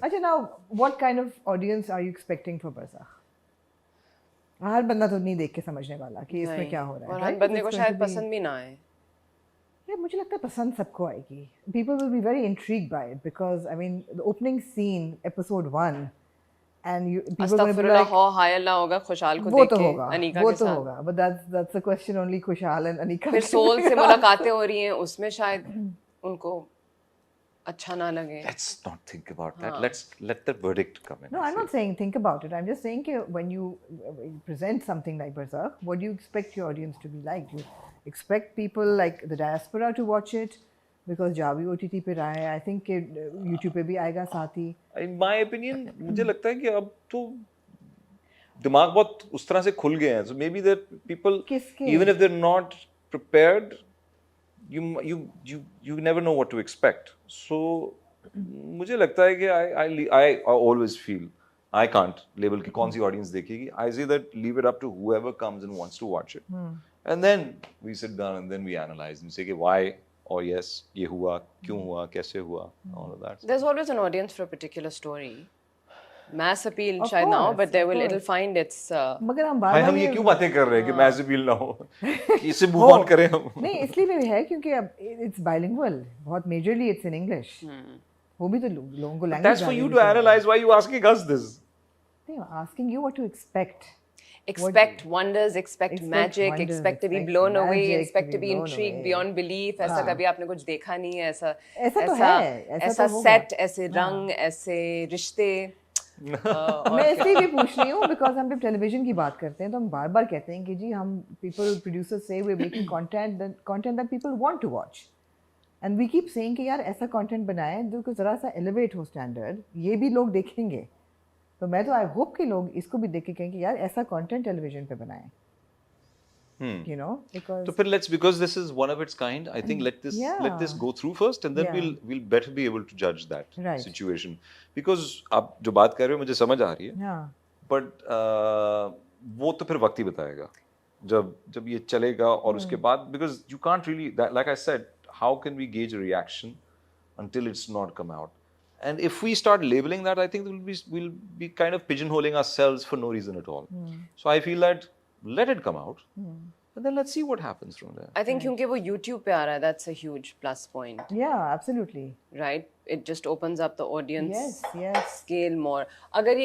अच्छा, now what kind of audience are you expecting for Barzakh? हर बंदा तो नहीं देख के समझने वाला कि इसमें नहीं, क्या हो रहा है, और हर right? बंदे को It's going शायद to be, पसंद भी ना आए. yeah, मुझे लगता है पसंद सबको आएगी. People will be very intrigued by it because I mean the opening scene, episode 1, and people are going to be अस्तगफिरुल्लाह, like, हो हायल ना होगा खुशहाल को वो देख तो के होगा, अनीका वो के तो साथ. होगा. But that's a question only खुशहाल and अनीका फिर can सोल से answer. मुलाकातें हो रही हैं, उसमें शायद उनको अच्छा ना लगे. Let's not think about that. Let's let the verdict come in. No, I'm not saying think about it. I'm just saying when you present something like Barzakh, what do you expect your audience to be like? Do you expect people like the diaspora to watch it? Because Javi OTT पे रहा है, I think YouTube पे भी आएगा साथ ही. In my opinion, मुझे लगता है कि अब तो दिमाग बहुत उस तरह से खुल गए हैं. So maybe that people, किसके? even if they're not prepared, you never know what to expect. So मुझे लगता है कि I always feel I can't label कि कौन सी audience देखेगी. I say that leave it up to whoever comes and wants to watch it. And then we sit down and then we analyze and say कि why or yes ये हुआ, क्यों हुआ, कैसे हुआ, all of that. There's always an audience for a particular story. Mass appeal Of शायद ना हो, course, but of it'll course. find its मगर हम भाई बार-बार हम ये क्यों बातें कर रहे हैं कि मैच अपील ना हो कि इससे मूव ऑन करें हम. नहीं इसलिए भी है क्योंकि अब it's bilingual, बहुत majorly it's in English. वो भी तो लोगों को language That's for you to analyze. Why are you asking us this? I'm asking you what to expect. expect wonders, expect Expect magic, wonders, expect to be expect blown away, magic, expect to be blown intrigued away. beyond belief. ऐसा कभी आपने कुछ देखा नहीं है, ऐसा ऐसा तो ऐसा है, ऐसा ऐसा तो होगा. सेट, ऐसे रंग, ऐसे रिश्ते. मैं इसलिए भी पूछ रही हूँ बिकॉज हम जब टेलीविजन की बात करते हैं तो हम बार बार कहते हैं कि जी हम पीपल प्रोड्यूसर्स से we making content that people want to watch and we keep saying कि यार ऐसा कंटेंट बनाएं जो कि ज़रा सा एलिवेट हो स्टैंडर्ड, ये भी लोग देखेंगे. तो मैं तो आई होप कि लोग इसको भी देख के कहें कि यार ऐसा कंटेंट टेलीविजन पे बनाएं. You know, because So let's, because this is one of its kind, I think let this go through first, and then Yeah. we'll better be able to judge that Right. situation. Because आप जो बात कर रहे हो मुझे समझ आ रही है, हाँ but वो तो फिर वक्त ही बताएगा जब ये चलेगा और उसके बाद, because you can't really that, like I said, how can we gauge a reaction until it's not come out? And if we start labeling that, I think we'll be kind of pigeonholing ourselves for no reason at all. So I feel that let it come out, and then let's see what happens from there. I think क्योंकि वो YouTube पे आ रहा है, that's a huge plus point, yeah absolutely right? It just opens up the audience yes scale more. अगर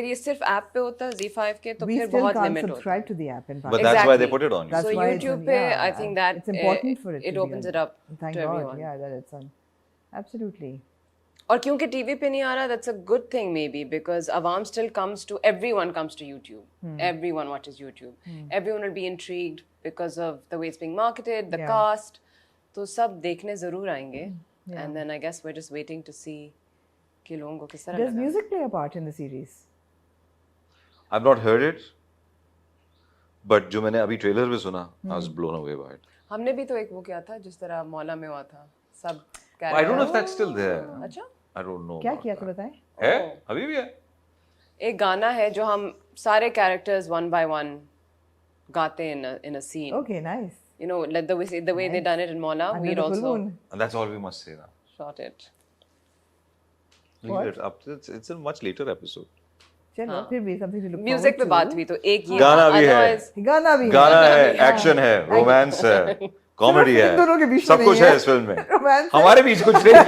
ये सिर्फ app पे होता Z5 के तो we फिर still बहुत can't लिमिट होता. subscribe to the app in But Pakistan. that's why they Exactly. put it on you. That's So why it's YouTube on- पे, yeah, I think that it's important for it it to be opens on. it up Thank to God, everyone. yeah, that it's on. Absolutely. और क्योंकि TV पे नहीं आ रहा, that's a good thing maybe, because awam still everyone comes to YouTube. Everyone watches YouTube. Everyone will be intrigued because of the way it's being marketed, the Yeah. cast. तो सब देखने जरूर आएंगे. And then I guess we're just waiting to see कि लोगों को किस तरह Does लगा. music play a part in the series? I've not heard it, but जो मैंने अभी ट्रेलर में सुना, I was blown away by it. हमने भी तो एक वो किया था जिस तरह मौला में हुआ था, सब I don't know if that's still there. अच्छा, I don't know. क्या about किया that. तो बताएं? है? अभी भी है? एक गाना है जो हम सारे कैरेक्टर्स one by one गाते हैं in a scene. Okay, nice. You know, like the way they done it in Mola, Under we'd the full also moon. And that's all we must say now. shot it. Leave it up. It's a much later episode. चलो फिर भी something to look Music पे forward बात to. हुई तो एक ही गाना भी है। otherwise गाना भी है. गाना है, एक्शन है, रोमांस है, कॉमेडी सिर्फ इन दोनों के है, बीच में सब कुछ नहीं है है। इस फिल्म में. Romance है। हमारे बीच कुछ नहीं है.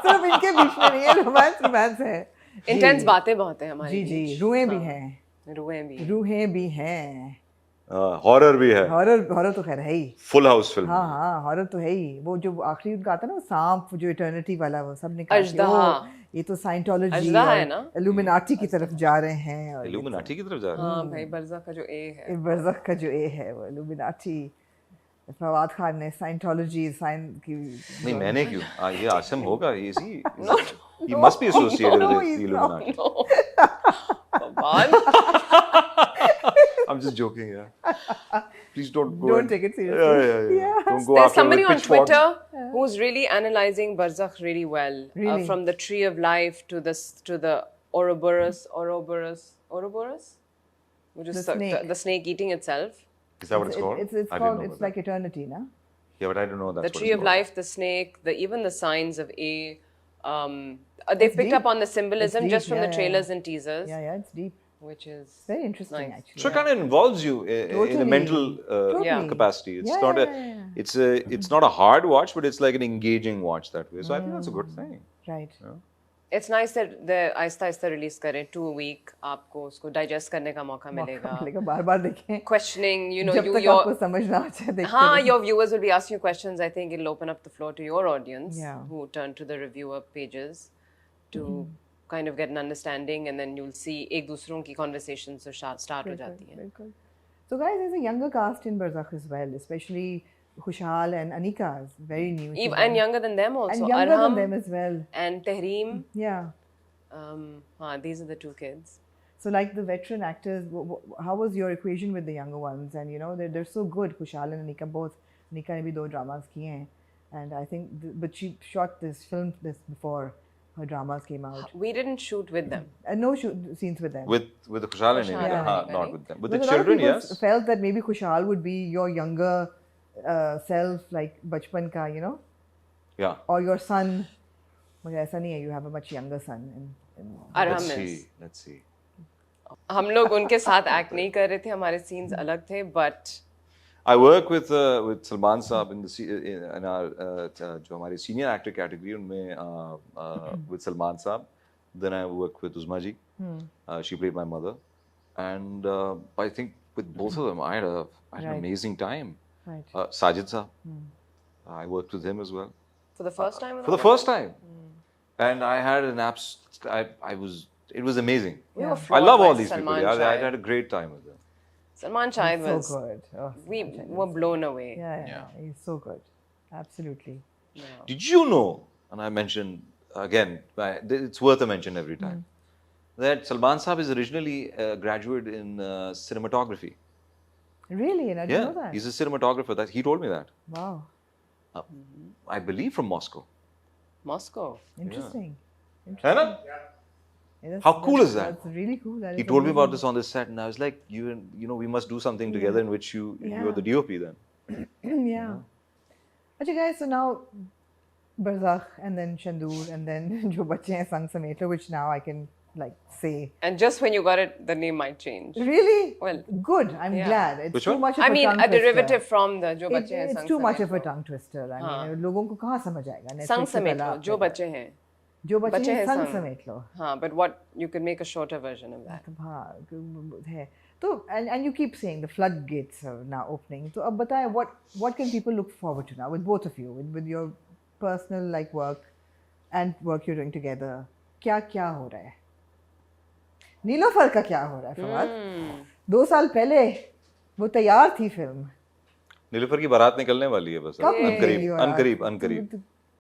सिर्फ इनके बीच में नहीं है, रोमांस है. intense बातें बहुत है हमारी. जी जी, रूहें भी हैं. रूहें भी हैं. हॉरर भी है. हॉरर तो खैर है ही. Full house film. हाँ हॉरर तो है ही. वो जो आखिरी उनका आता है ना, वो सांप जो इटर्निटी वाला, वो सब निकाल के, अजदहा. ये तो साइंटोलॉजी अजदहा है ना? इल्यूमिनाटी की तरफ जा रहे हैं. और इल्यूमिनाटी की तरफ जा रहे हैं. हाँ भाई, बरज़ख का जो ए है. बरज़ख का जो ए है वो इल्यूमिनाटी. फवाद खान ने साइंटोलॉजी की. नहीं मैंने क्यों? ये आसम होगा. ये सी. He must be associated with the Illuminati. I'm just joking, yeah. Please don't take it seriously. Yeah. Don't go There's after somebody with on pitchforks. Twitter who's really analyzing Barzakh really well. Really? From the tree of life to the Ouroboros. Which is The snake. the snake eating itself. Is that what it's called? It's I didn't called, know it's about like eternity, na? that. Yeah, but I don't know that's The what tree it's of called. life, the snake, even the signs of A, They've picked deep. up on the symbolism It's just deep, from the yeah, trailers and teasers, Yeah, it's deep. which is It's very interesting, nice. actually. So it kind of involves you in a Totally. mental Yeah. capacity. It's Yeah, not yeah. it's not a hard watch, but it's like an engaging watch that way. So I think that's a good thing. Right. It's nice that they आहिस्ता release करें 2 week आपको उसको digest करने का मौका मिलेगा. मिलेगा बार-बार देखें. Questioning, you know, जब you तक your आपको समझ ना आ जाए देखते हाँ, रहो. your viewers will be asking you questions. I think it'll open up the floor to your audience Yeah. who turn to the reviewer pages to kind of get an understanding, and then you'll see एक दूसरों की conversations so start हो जाती हैं. बिल्कुल. So guys, there's a younger cast in Barzakh as well, especially Khushal and Anika is very new. to And them. younger than them also. And younger Arham than them as well. and Tehreem. Yeah. These are the 2 kids. So like the veteran actors, how was your equation with the younger ones? And you know, they're so good. Khushal and Anika both. Anika ने भी 2 dramas किए हैं. And I think, but she shot this, filmed this before her dramas came out. We didn't shoot with them. And no scenes with them. With the Khushal and Khushal Anika, and Anika, not right? with them. With Because the a lot of children, people yes. felt that maybe Khushal would be your younger self, like bachpan ka, you know, Yeah. or your son. But ऐसा नहीं है. You have a much younger son. Arham Let's is. see. Let's see. हम लोग उनके साथ act नहीं कर रहे थे, हमारे सीन्स अलग थे, but I work with Salman Saab in our जो हमारी senior actor category उनमें with Salman Saab. Then I work with Uzma ji. She played my mother, and I think with both of them I had an Right. amazing time. Right. Sajid Saab, I worked with him as well for the first time. for the first time, and I had an it was amazing. We were I floored love by all these Salman people. Yeah, I Shahid. had a great time with them. Salman Shahid So was. good. Oh, We Salman Shahid were is- blown away. Yeah. He's so good. Absolutely. Yeah. Did you know, and I mentioned again, it's worth a mention every time, that Salman Saab is originally a graduate in cinematography. Really? And I didn't know that. He's a cinematographer. That he told me that. Wow. I believe from Moscow. Moscow. Interesting. है ना? Yeah, How cool is that? That's really cool. That He is told me about amazing. this on this set, and I was like, you know, we must do something together in which you are the DOP then. Yeah. Okay, guys. So now Barzakh, and then Shandur, and then Jo Bache Hain Sang Samet Lo, which now I can like say. And just when you got it, the name might change. Really? Well, Good. I'm yeah. glad. It's Which too one? much of I mean, tongue a derivative twister. from the Jo Bache Hain It's Sang too much Samet of a Lo. tongue twister. I mean, लोगों को कहाँ समझ आएगा? Netflix Sang से Samet पहला Lo, Jo आपने Bache Hain. जो बच्चे बच्चे हैं हैं संग संग। समेट लो. हाँ, but what you could make a shorter version of that. हाँ है तो and you keep saying the floodgates are now opening. तो अब बताएं what can people look forward to now with both of you with your personal like work and work you're doing together. क्या हो रहा है? नीलोफर का क्या हो रहा है फवाद? 2 साल पहले वो तैयार थी फिल्म. नीलूफर की बारात निकलने वाली है बस. कब निकलेगी बारात? अनकरीब.